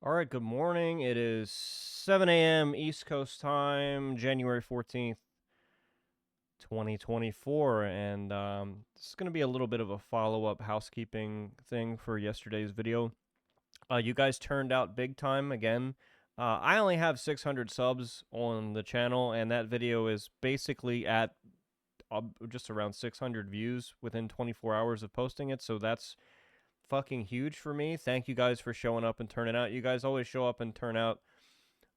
All right, good morning. It is 7 a.m. East Coast time, January 14th, 2024. And this is going to be a little bit of a follow up housekeeping thing for yesterday's video. You guys turned out big time again. I only have 600 subs on the channel, and that video is basically at just around 600 views within 24 hours of posting it. So that's fucking huge for me. Thank you guys for showing up and turning out. You guys always show up and turn out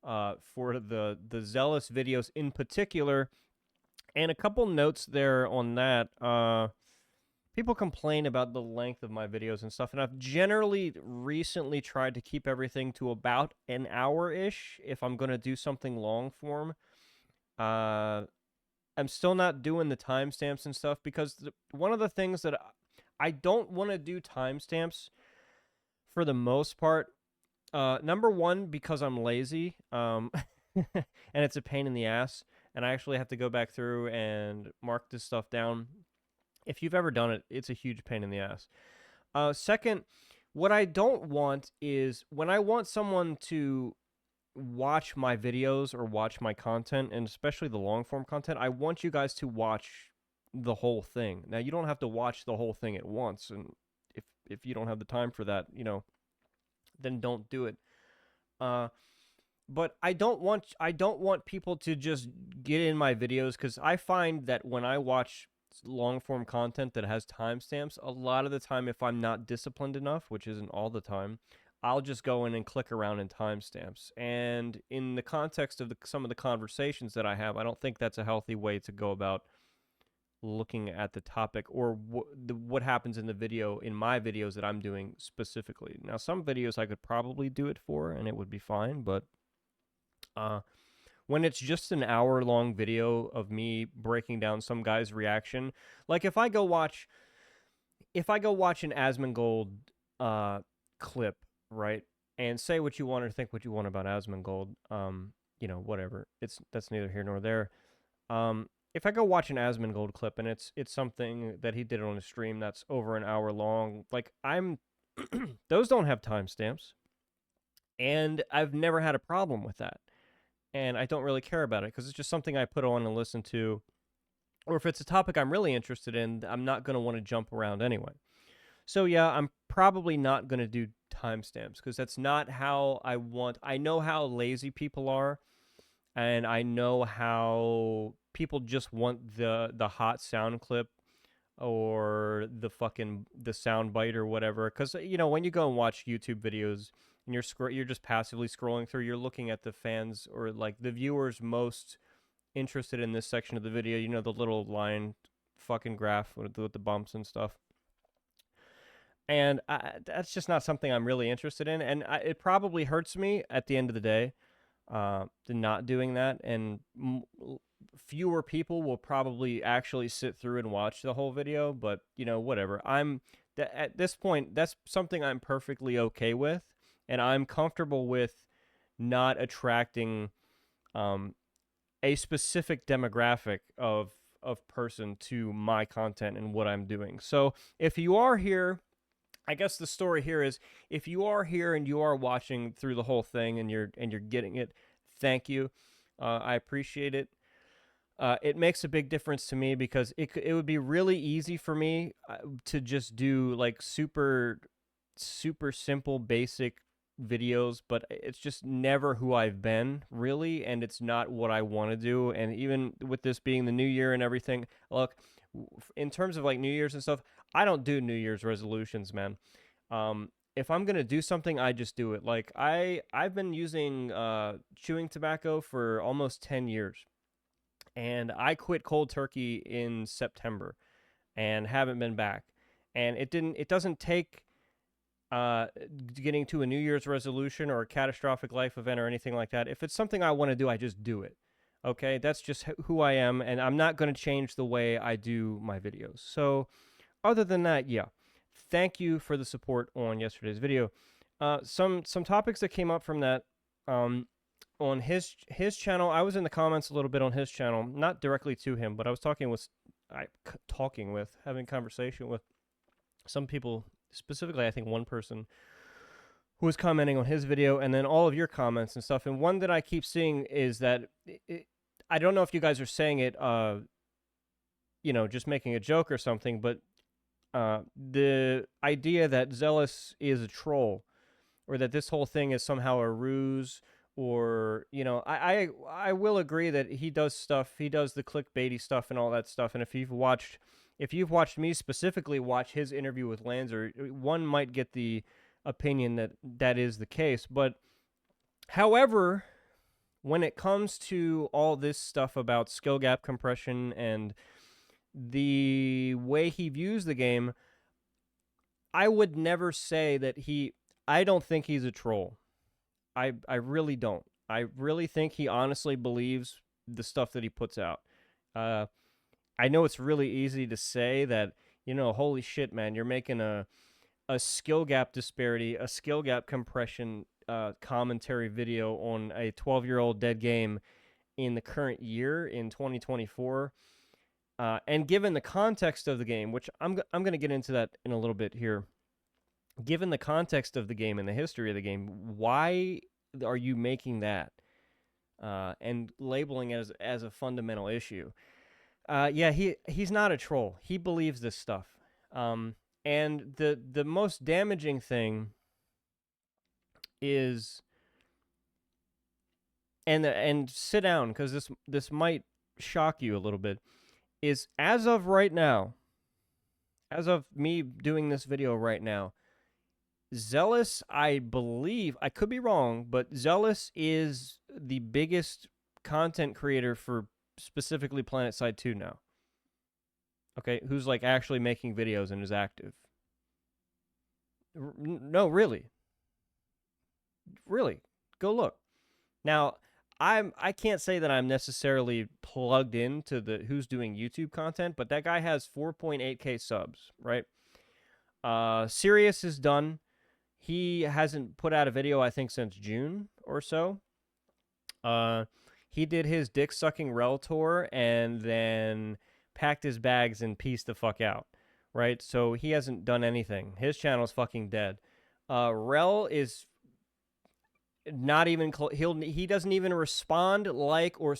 for the Zealous videos in particular. And a couple notes there on that. People complain about the length of my videos and stuff, and I've generally recently tried to keep everything to about an hour-ish if I'm going to do something long form. I'm still not doing the timestamps and stuff because one of the things that I don't want to do timestamps for the most part. Number one, because I'm lazy, and it's a pain in the ass, and I actually have to go back through and mark this stuff down. If you've ever done it, it's a huge pain in the ass. Second, what I don't want is when I want someone to watch my videos or watch my content, and especially the long form content, I want you guys to watch the whole thing. Now, you don't have to watch the whole thing at once, and if you don't have the time for that, then don't do it. But I don't want people to just get in my videos, because I find that when I watch long form content that has timestamps, a lot of the time, if I'm not disciplined enough, which isn't all the time, I'll just go in and click around in timestamps. And in the context of some of the conversations that I have, I don't think that's a healthy way to go about looking at the topic or what happens in the video, in my videos that I'm doing specifically. Now, some videos I could probably do it for and it would be fine, but when it's just an hour-long video of me breaking down some guy's reaction, like if I go watch an Asmongold clip, right? And say what you want or think what you want about Asmongold, whatever. That's neither here nor there. If I go watch an Asmongold clip and it's something that he did on a stream that's over an hour long, like those don't have timestamps, and I've never had a problem with that, and I don't really care about it because it's just something I put on and listen to, or if it's a topic I'm really interested in, I'm not going to want to jump around anyway. So yeah, I'm probably not going to do timestamps because that's not how I want. I know how lazy people are, and I know how people just want the hot sound clip or the sound bite or whatever. Because when you go and watch YouTube videos and you're just passively scrolling through, you're looking at the fans or like the viewers most interested in this section of the video. The little line fucking graph with the bumps and stuff. And that's just not something I'm really interested in, and it probably hurts me at the end of the day, not doing that, and fewer people will probably actually sit through and watch the whole video. But whatever. At this point, that's something I'm perfectly okay with, and I'm comfortable with not attracting a specific demographic of person to my content and what I'm doing. So if you are here, I guess the story here is, if you are here and you are watching through the whole thing and you're getting it, thank you. I appreciate it. It makes a big difference to me because it would be really easy for me to just do like super simple basic videos, but it's just never who I've been really, and it's not what I want to do. And even with this being the new year and everything, look, in terms of like New Year's and stuff, I don't do New Year's resolutions, man. If I'm gonna do something, I just do it. Like I've been using chewing tobacco for almost 10 years, and I quit cold turkey in September, and haven't been back. And it doesn't take getting to a New Year's resolution or a catastrophic life event or anything like that. If it's something I want to do, I just do it. Okay, that's just who I am, and I'm not going to change the way I do my videos. So, other than that, yeah, thank you for the support on yesterday's video. Some topics that came up from that, on his channel. I was in the comments a little bit on his channel, not directly to him, but I was having conversation with some people, specifically I think one person who was commenting on his video, and then all of your comments and stuff. And one that I keep seeing is that I don't know if you guys are saying it, just making a joke or something, but the idea that Zealous is a troll, or that this whole thing is somehow a ruse, or I will agree that he does stuff. He does the clickbaity stuff and all that stuff. And if you've watched me specifically watch his interview with Lanzer, one might get the opinion that that is the case. But however, when it comes to all this stuff about skill gap compression and the way he views the game, I would never say that I don't think he's a troll. I really don't. I really think he honestly believes the stuff that he puts out. I know it's really easy to say that, holy shit, man, you're making a skill gap disparity, a skill gap compression commentary video on a 12-year-old dead game in the current year, in 2024. And given the context of the game, which I'm going to get into that in a little bit here, given the context of the game and the history of the game, why are you making that and labeling it as a fundamental issue? He's not a troll. He believes this stuff. And the most damaging thing is, and sit down, because this might shock you a little bit, is as of right now, as of me doing this video right now, Zealous, I believe, I could be wrong, but Zealous is the biggest content creator for specifically PlanetSide 2 now. Okay, who's like actually making videos and is active. No, really. Really. Go look. Now, I can't say that I'm necessarily plugged into the who's doing YouTube content, but that guy has 4.8k subs, right? Sirius is done. He hasn't put out a video, I think, since June or so. He did his dick sucking rel tour and then packed his bags and pieced the fuck out, right? So he hasn't done anything. His channel's fucking dead. Rel is not even he doesn't even respond, like, or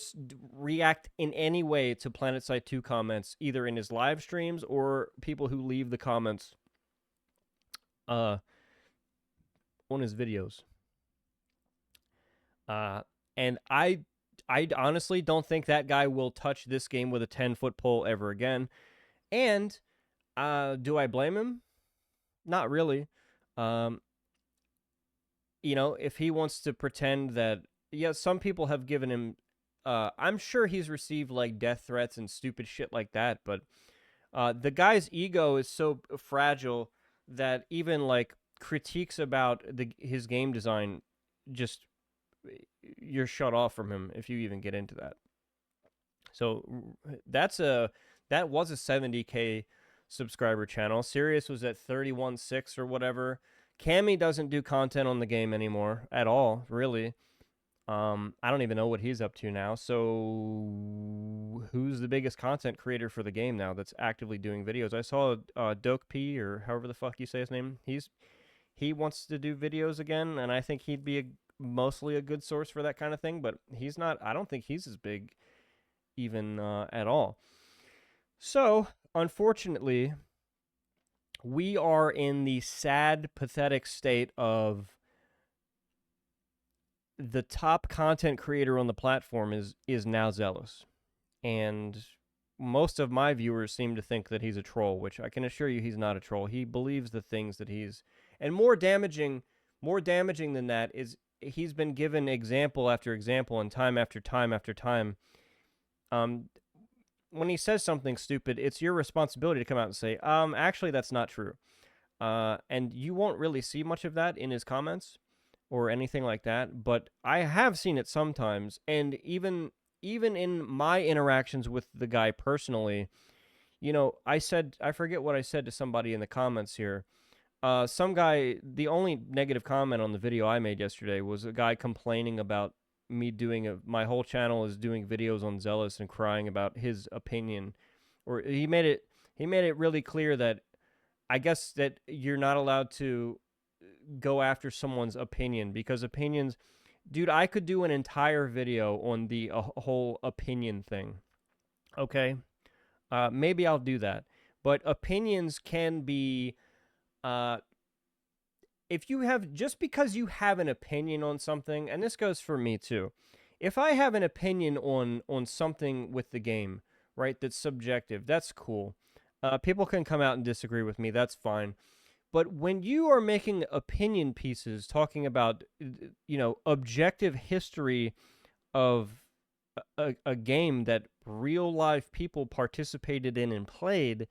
react in any way to PlanetSide 2 comments, either in his live streams or people who leave the comments on his videos. And I honestly don't think that guy will touch this game with a 10-foot pole ever again. And do I blame him? Not really. If he wants to pretend that, some people have given him, I'm sure he's received like death threats and stupid shit like that, but the guy's ego is so fragile that even like critiques about his game design, just you're shut off from him if you even get into that. So that was a 70k subscriber channel. Sirius was at 31.6 or whatever. Cammy doesn't do content on the game anymore at all, really. I don't even know what he's up to now. So who's the biggest content creator for the game now that's actively doing videos? I saw Doke P, or however the fuck you say his name. He wants to do videos again, and I think he'd be mostly a good source for that kind of thing, but he's not. I don't think he's as big even at all. So, unfortunately, we are in the sad, pathetic state of the top content creator on the platform is now Zealous. And most of my viewers seem to think that he's a troll, which I can assure you he's not a troll. He believes the things that he's... And more damaging than that is he's been given example after example and time after time after time. When he says something stupid, it's your responsibility to come out and say, actually, that's not true. And you won't really see much of that in his comments or anything like that, but I have seen it sometimes. And even in my interactions with the guy personally, I forget what I said to somebody in the comments here. Some guy, the only negative comment on the video I made yesterday was a guy complaining about me my whole channel is doing videos on Zealous and crying about his opinion. Or he made it really clear that I guess that you're not allowed to go after someone's opinion, because opinions, dude, I could do an entire video on the whole opinion thing. Okay? Maybe I'll do that. But opinions can be, if you have, just because you have an opinion on something, and this goes for me too. If I have an opinion on something with the game, right, that's subjective, that's cool. People can come out and disagree with me, that's fine. But when you are making opinion pieces talking about, objective history of a game that real life people participated in and played,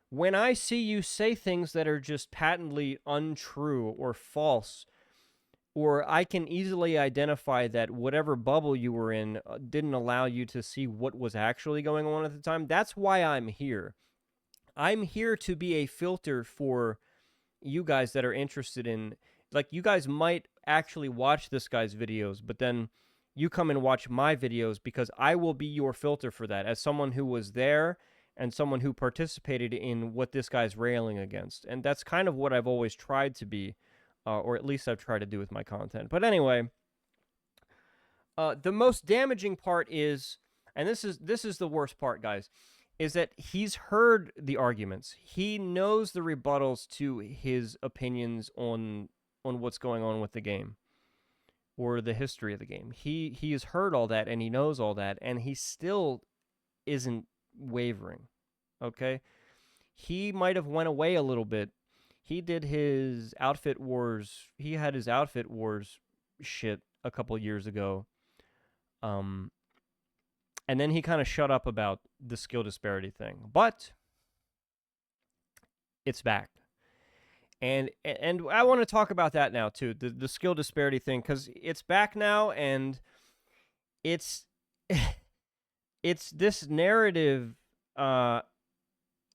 when I see you say things that are just patently untrue or false, or I can easily identify that whatever bubble you were in didn't allow you to see what was actually going on at the time, that's why I'm here. I'm here to be a filter for you guys that are interested in, like, you guys might actually watch this guy's videos, but then you come and watch my videos because I will be your filter for that as someone who was there and someone who participated in what this guy's railing against. And that's kind of what I've always tried to be, or at least I've tried to do with my content. But anyway, the most damaging part is, and this is the worst part, guys, is that he's heard the arguments. He knows the rebuttals to his opinions on what's going on with the game or the history of the game. He has heard all that, and he knows all that, and he still isn't wavering. Okay? He might have went away a little bit. He did his outfit wars. He had his outfit wars shit a couple years ago. And then he kind of shut up about the skill disparity thing. But it's back. And I want to talk about that now too, the skill disparity thing, because it's back now, and it's this narrative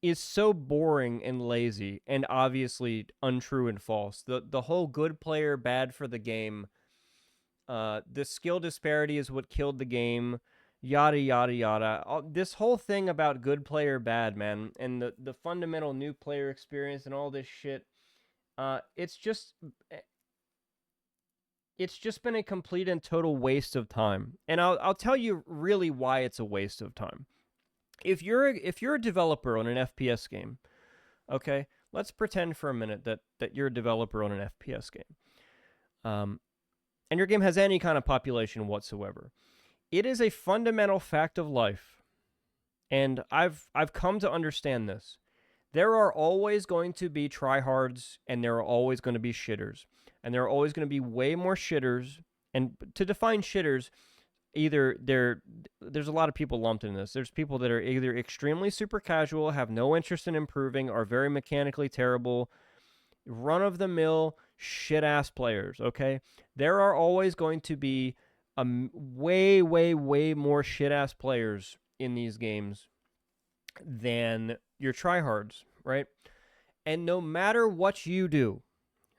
is so boring and lazy and obviously untrue and false. The whole good player, bad for the game, the skill disparity is what killed the game, yada, yada, yada. This whole thing about good player, bad, man, and the fundamental new player experience and all this shit, it's just been a complete and total waste of time. And I'll tell you really why it's a waste of time. If you're a developer on an FPS game, okay, let's pretend for a minute that you're a developer on an FPS game, and your game has any kind of population whatsoever. It is a fundamental fact of life, and I've come to understand this. There are always going to be tryhards, and there are always going to be shitters, and there are always going to be way more shitters. And to define shitters, there's a lot of people lumped in this. There's people that are either extremely super casual, have no interest in improving, are very mechanically terrible, run-of-the-mill shit-ass players, okay? There are always going to be way, way, way more shit-ass players in these games than your tryhards, right? And no matter what you do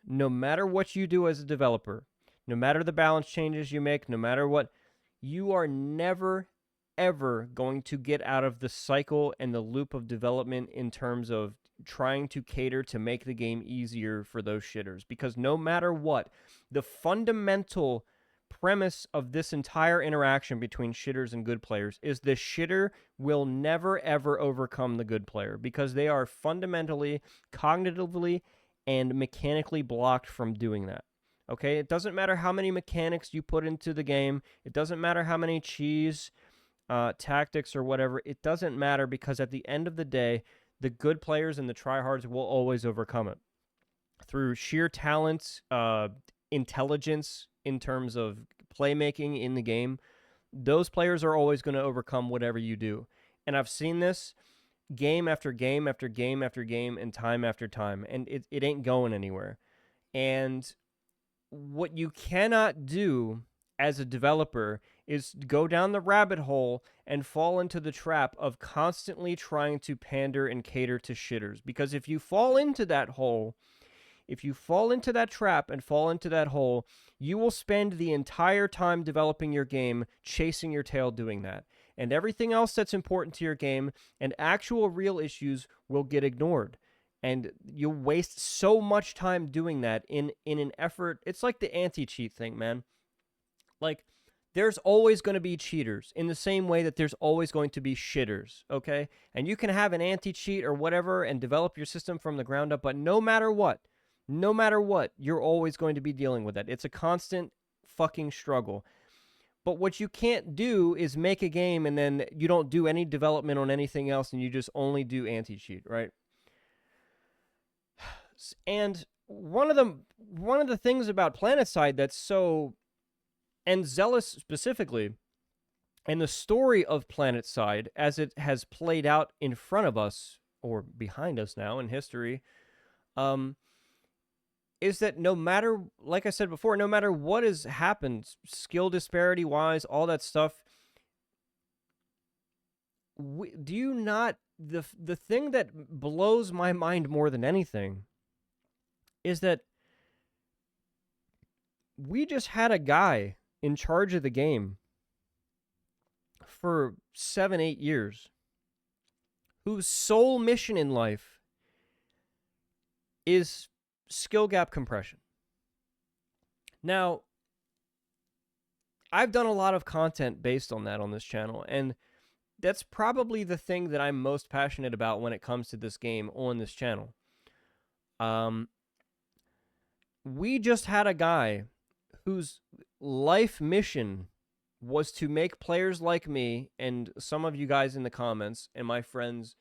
as a developer, no matter the balance changes you make, no matter what, you are never, ever going to get out of the cycle and the loop of development in terms of trying to cater to make the game easier for those shitters. Because no matter what, the fundamental premise of this entire interaction between shitters and good players is the shitter will never, ever overcome the good player because they are fundamentally, cognitively, and mechanically blocked from doing that. Okay, it doesn't matter how many mechanics you put into the game. It doesn't matter how many cheese, tactics, or whatever. It doesn't matter because at the end of the day, the good players and the tryhards will always overcome it. Through sheer talent, intelligence in terms of playmaking in the game, those players are always going to overcome whatever you do. And I've seen this game after game after game after game and time after time, and it ain't going anywhere. And what you cannot do as a developer is go down the rabbit hole and fall into the trap of constantly trying to pander and cater to shitters. Because if you fall into that hole, if you fall into that trap and fall into that hole, you will spend the entire time developing your game chasing your tail doing that. And everything else that's important to your game and actual real issues will get ignored. And you waste so much time doing that in an effort. It's like the anti-cheat thing, man. Like, there's always going to be cheaters in the same way that there's always going to be shitters, okay? And you can have an anti-cheat or whatever and develop your system from the ground up, but no matter what, you're always going to be dealing with that. It's a constant fucking struggle. But what you can't do is make a game and then you don't do any development on anything else and you just only do anti-cheat, right? And one of the things about PlanetSide that's so, and Zealous specifically, and the story of PlanetSide as it has played out in front of us or behind us now in history, is that no matter, like I said before, no matter what has happened, skill disparity wise, all that stuff, do you not, the thing that blows my mind more than anything is that we just had a guy in charge of the game for 7-8 years whose sole mission in life is skill gap compression. Now, I've done a lot of content based on that on this channel, and that's probably the thing that I'm most passionate about when it comes to this game on this channel. We just had a guy whose life mission was to make players like me and some of you guys in the comments and my friends,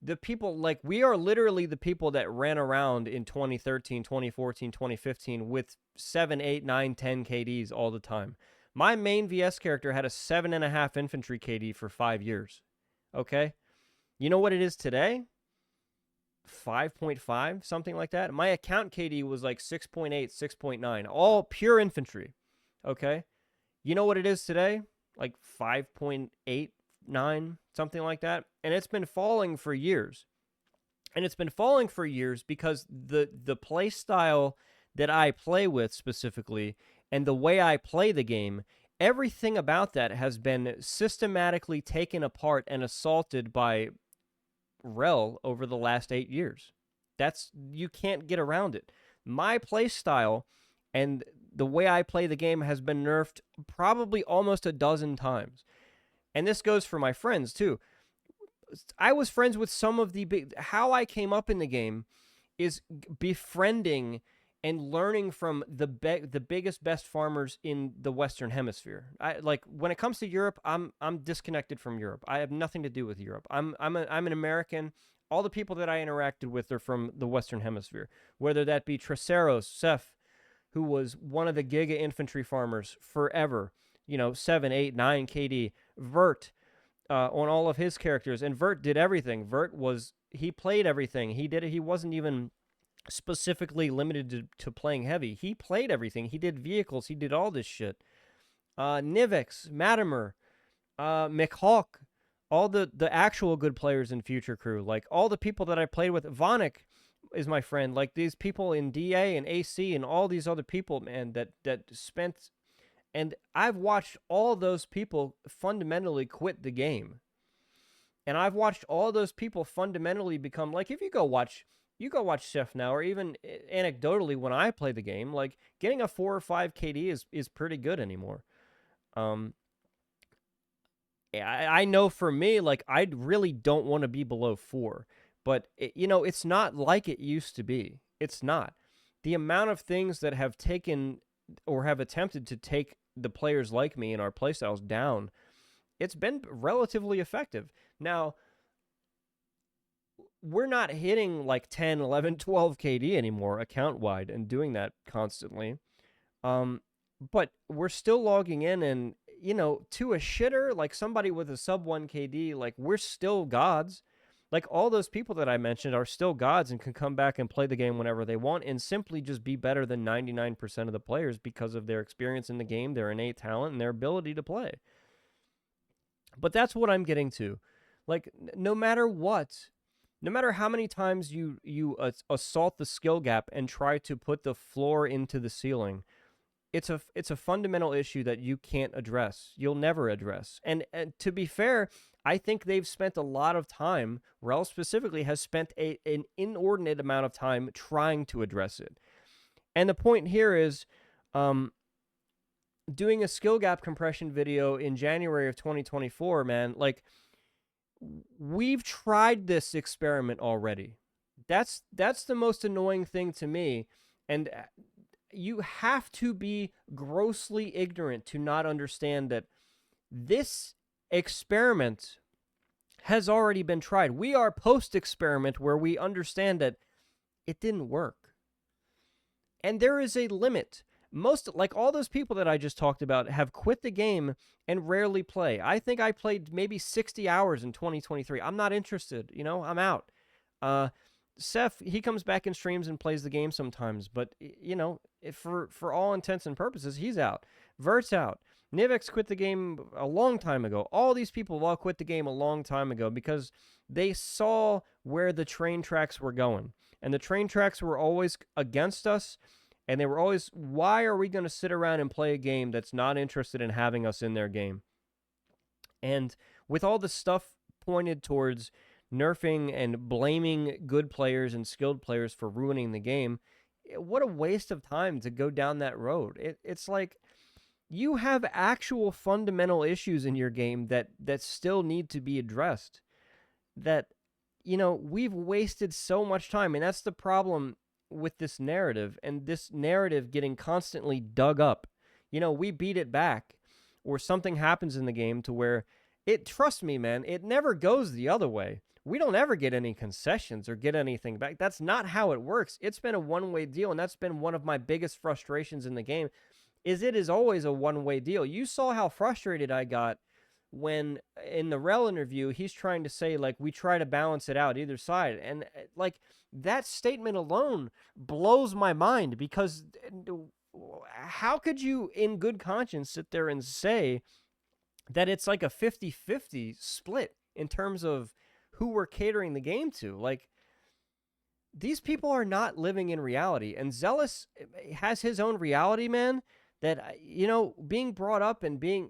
the people, like, we are literally the people that ran around in 2013, 2014, 2015 with 7, 8, 9, 10 KDs all the time. My main VS character had a 7.5 infantry KD for 5 years. Okay? You know what it is today? 5.5, something like that. My account KD was like 6.8, 6.9, all pure infantry. Okay? You know what it is today? Like 5.8, 9, something like that. And it's been falling for years. And it's been falling for years because the play style that I play with specifically and the way I play the game, everything about that has been systematically taken apart and assaulted by Rel over the last 8 years. You can't get around it. My play style and the way I play the game has been nerfed probably almost a dozen times. And this goes for my friends too. I was friends with some of the big, how I came up in the game is befriending and learning from the biggest, best farmers in the Western Hemisphere. Like, when it comes to Europe, I'm disconnected from Europe. I have nothing to do with Europe. I'm an American. All the people that I interacted with are from the Western Hemisphere, whether that be Traceros, Seth, who was one of the Giga infantry farmers forever, 7, 8, 9 KD, Vert, on all of his characters, and Vert did everything. He played everything. He wasn't even specifically limited to playing heavy. He played everything. He did vehicles. He did all this shit. Nivix, Matimer, McHawk, all the actual good players in Future Crew, like all the people that I played with. Vonik is my friend. Like, these people in DA and AC and all these other people, man, that spent, and I've watched all those people fundamentally quit the game. And I've watched all those people fundamentally become, like, if you go watch Chef now, or even anecdotally when I play the game, like, getting a 4 or 5 KD is pretty good anymore. I know for me, like, I really don't want to be below 4, but it's not like it used to be. It's not. The amount of things that have taken or have attempted to take the players like me and our playstyles down, it's been relatively effective. Now, we're not hitting like 10, 11, 12 KD anymore account-wide and doing that constantly. But we're still logging in and, to a shitter, like somebody with a sub 1 KD, like, we're still gods. Like, all those people that I mentioned are still gods and can come back and play the game whenever they want and simply just be better than 99% of the players because of their experience in the game, their innate talent, and their ability to play. But that's what I'm getting to. Like, no matter how many times you assault the skill gap and try to put the floor into the ceiling, it's a fundamental issue that you can't address. You'll never address. And to be fair, I think they've spent a lot of time. Rel specifically has spent an inordinate amount of time trying to address it. And the point here is, doing a skill gap compression video in January of 2024, man. Like, we've tried this experiment already. That's the most annoying thing to me. And you have to be grossly ignorant to not understand that this experiment has already been tried. We are post-experiment where we understand that it didn't work. And there is a limit. Most, like all those people that I just talked about, have quit the game and rarely play. I think I played maybe 60 hours in 2023. I'm not interested. I'm out. Seth, he comes back in streams and plays the game sometimes, but for all intents and purposes, he's out. Vert's out. Nivex quit the game a long time ago. All these people have all quit the game a long time ago because they saw where the train tracks were going. And the train tracks were always against us, and they were always, why are we going to sit around and play a game that's not interested in having us in their game? And with all the stuff pointed towards nerfing and blaming good players and skilled players for ruining the game, what a waste of time to go down that road. It's like, you have actual fundamental issues in your game that still need to be addressed. That, we've wasted so much time, and that's the problem with this narrative, and this narrative getting constantly dug up. We beat it back, or something happens in the game to where trust me, man, it never goes the other way. We don't ever get any concessions or get anything back. That's not how it works. It's been a one-way deal, and that's been one of my biggest frustrations in the game, is it is always a one-way deal. You saw how frustrated I got when, in the Rel interview, he's trying to say, like, we try to balance it out either side. And, like, that statement alone blows my mind, because how could you, in good conscience, sit there and say that it's like a 50-50 split in terms of who we're catering the game to? Like, these people are not living in reality. And Zealous has his own reality, man, that, being brought up and being...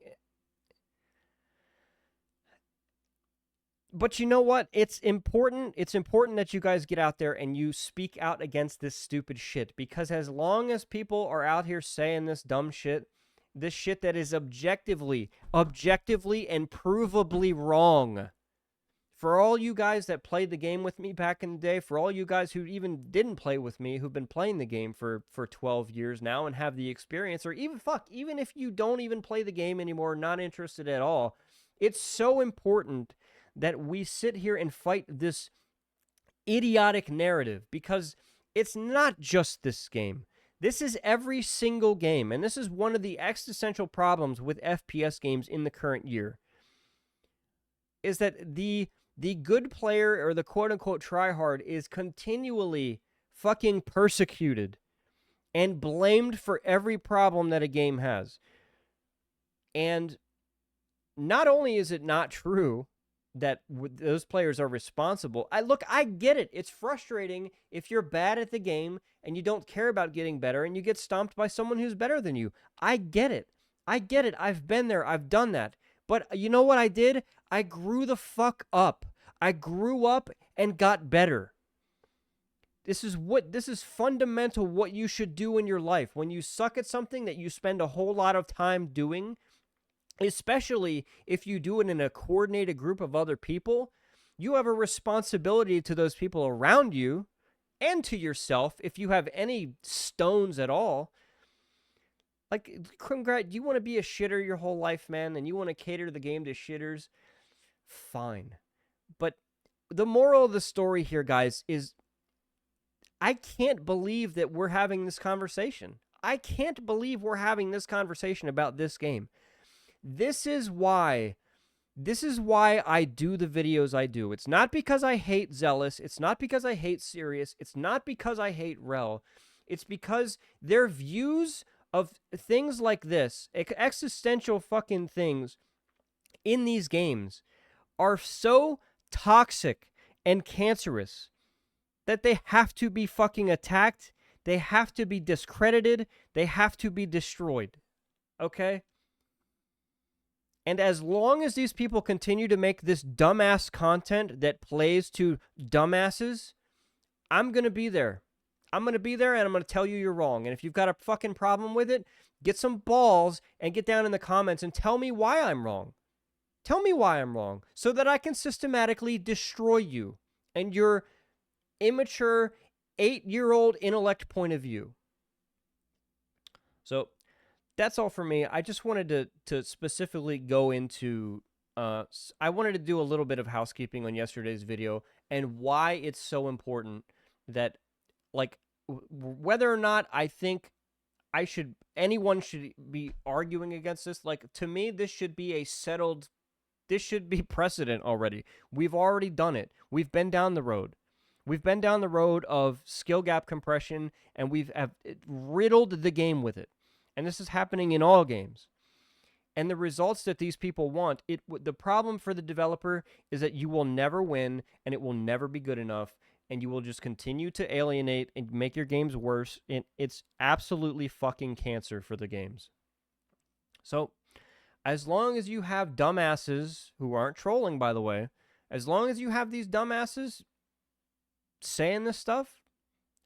But you know what? It's important that you guys get out there and you speak out against this stupid shit, because as long as people are out here saying this dumb shit, this shit that is objectively and provably wrong. For all you guys that played the game with me back in the day, for all you guys who even didn't play with me, who've been playing the game for 12 years now and have the experience, or even if you don't even play the game anymore, not interested at all, it's so important that we sit here and fight this idiotic narrative, because it's not just this game. This is every single game, and this is one of the existential problems with FPS games in the current year, is that the good player, or the quote-unquote tryhard, is continually fucking persecuted and blamed for every problem that a game has. And not only is it not true that those players are responsible, I get it. It's frustrating if you're bad at the game and you don't care about getting better and you get stomped by someone who's better than you. I get it. I've been there. I've done that. But you know what I did? I grew the fuck up. I grew up and got better. This is fundamental what you should do in your life. When you suck at something that you spend a whole lot of time doing, especially if you do it in a coordinated group of other people, you have a responsibility to those people around you and to yourself if you have any stones at all. Like, you want to be a shitter your whole life, man, and you want to cater the game to shitters? Fine. But the moral of the story here, guys, is I can't believe that we're having this conversation. I can't believe we're having this conversation about this game. This is why I do the videos I do. It's not because I hate Zealous. It's not because I hate Serious. It's not because I hate Rel. It's because their views of things like this, existential fucking things in these games, are so toxic and cancerous that they have to be fucking attacked, They have to be discredited. They have to be destroyed. Okay? And as long as these people continue to make this dumbass content that plays to dumbasses, I'm going to be there. I'm going to be there and I'm going to tell you you're wrong. And if you've got a fucking problem with it, get some balls and get down in the comments and tell me why I'm wrong. Tell me why I'm wrong so that I can systematically destroy you and your immature 8-year-old intellect point of view. So that's all for me. I just wanted to specifically go into, I wanted to do a little bit of housekeeping on yesterday's video and why it's so important that, like, whether or not I think anyone should be arguing against this. Like, to me, this should be this should be precedent already. We've already done it. We've been down the road. We've been down the road of skill gap compression, and we've riddled the game with it. And this is happening in all games. And the results that these people want, the problem for the developer is that you will never win, and it will never be good enough, and you will just continue to alienate and make your games worse. And it's absolutely fucking cancer for the games. So, as long as you have dumbasses who aren't trolling, by the way, as long as you have these dumbasses saying this stuff,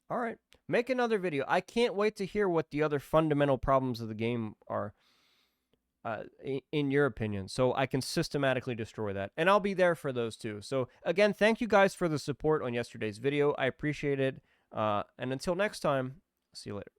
all right, make another video. I can't wait to hear what the other fundamental problems of the game are, in your opinion, so I can systematically destroy that. And I'll be there for those too. So again, thank you guys for the support on yesterday's video. I appreciate it. And until next time, see you later.